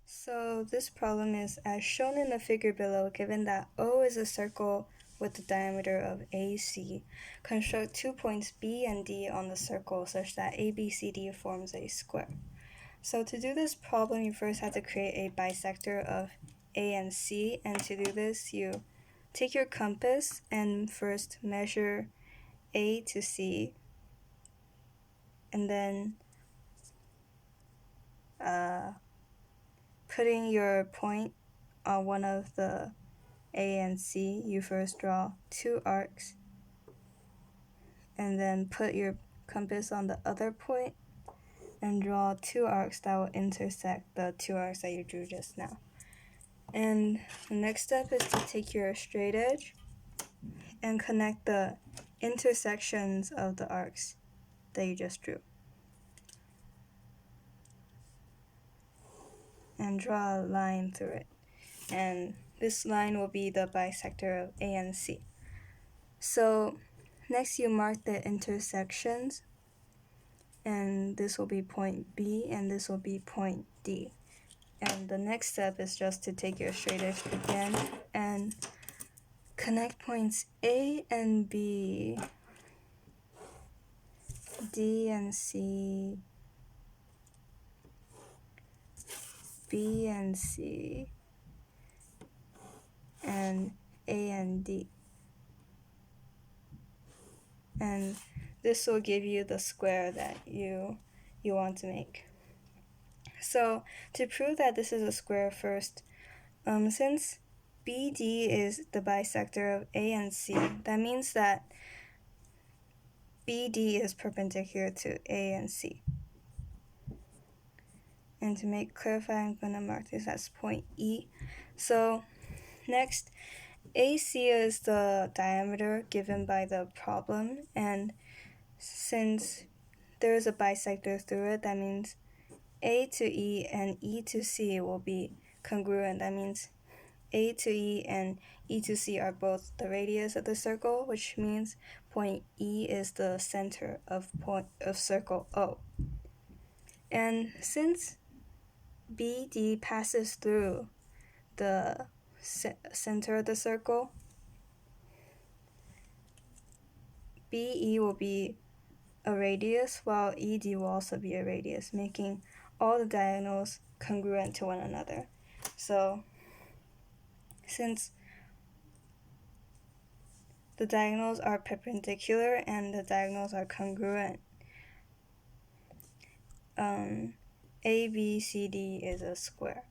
So this problem is as shown in the figure below. Given that O is a circle with the diameter of AC, construct 2 points B and D on the circle such that ABCD forms a square. So to do this problem, you first have to create a bisector of A and C, and to do this, you take your compass and first measure A to C, and then putting your point on one of the A and C, you first draw 2 arcs, and then put your compass on the other point and draw 2 arcs that will intersect the 2 arcs that you drew just now. And the next step is to take your straight edge and connect the intersections of the arcs that you just drew. And draw a line through it. And this line will be the bisector of A and C. So next you mark the intersections, and this will be point B and this will be point D. And the next step is just to take your straight edge again and connect points A and B, D and C, B and C, and A and D. And this will give you the square that you want to make. So to prove that this is a square first, since BD is the bisector of A and C, that means that BD is perpendicular to A and C. And to clarify, I'm going to mark this as point E. So next, AC is the diameter given by the problem, and since there is a bisector through it, that means A to E and E to C will be congruent. That means A to E and E to C are both the radius of the circle, which means point E is the center of circle O. And since BD passes through the center of the circle, BE will be a radius, while ED will also be a radius, making all the diagonals congruent to one another. So since the diagonals are perpendicular and the diagonals are congruent, ABCD is a square.